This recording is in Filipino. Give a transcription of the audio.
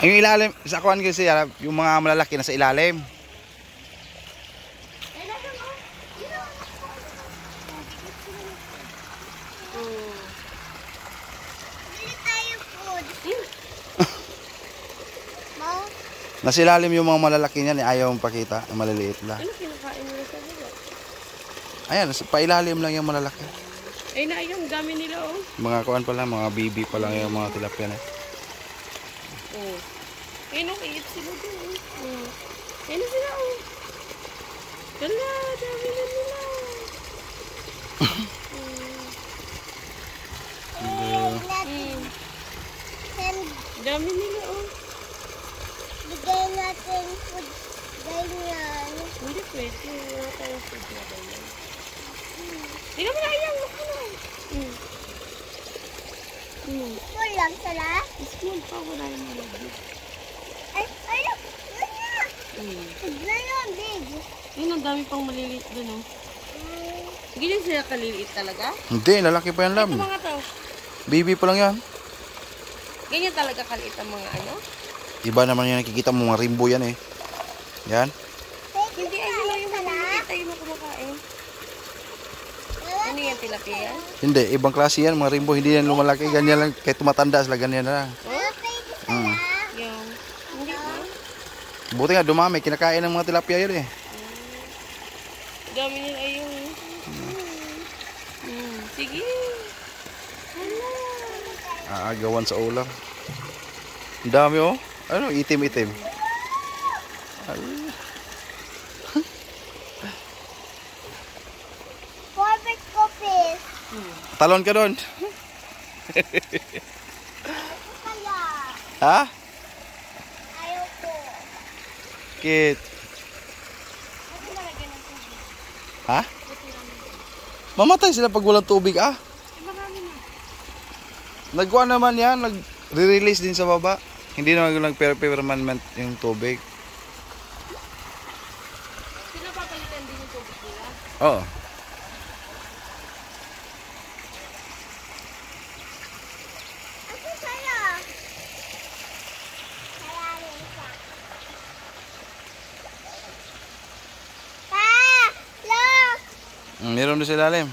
Yung ilalim, sa kuan kasi yung mga malalaki na sa ilalim. Nasa ilalim yung mga malalaki niyan, ayaw mong pakita, maliliit lang. Ano kinakain nila sa baba? Ayan, pailalim lang yung malalaki. Ay na, yung dami nila oh. Mga kuan pa lang, mga bibi pa lang yung mga tilapia na. Oh. Ayun oh, iit sila doon. Oh. Ayun na sila oh. Kala, dami na nila. Dami nila oh. Bigay natin food ganyan. Hindi pwede. Wala tayong food na ganyan. Tingnan mo na yan. Full lang sila. Small pa. Wala yung malagit. Ay, look. Yun na. Na yun, big. Yun, ang dami pang maliliit doon oh. Ganyan sila kaliliit talaga? Hindi, lalaki pa yan lam. Ito mga to. Bibi pa lang yan. Ganyan talaga kaliit ang mga ano? Iba naman yung nakikita mo, mga rainbow yan eh. Yan. Hindi, ay sila yung maliliit tayo na kumakain. Ano yan, tilapia yan? Hindi, ibang klase yan, mga rainbow. Hindi yan lumalaki, ganyan lang. Kahit tumatanda sila, ganyan na lang. Yung, hindi ba? Buti nga, dumami. Kinakain ng mga tilapia yun eh. Dami nila yung... Sige. Aagawan sa ulam. Ang dami oh. Ano, itim-itim. Perfect copies. Talon ka doon. Kaya, Ha? ayaw ko. Kit. Ha? Mamatay sila pag walang tubig ah. Nagkuha naman yan, nag-release din sa baba. Hindi naman nag-permanent yung tubig. Pinapapalitan din yung tubig nila? Oo. Ako sa'yo. Kaya siya. Pa! Look! Meron doon sa ilalim.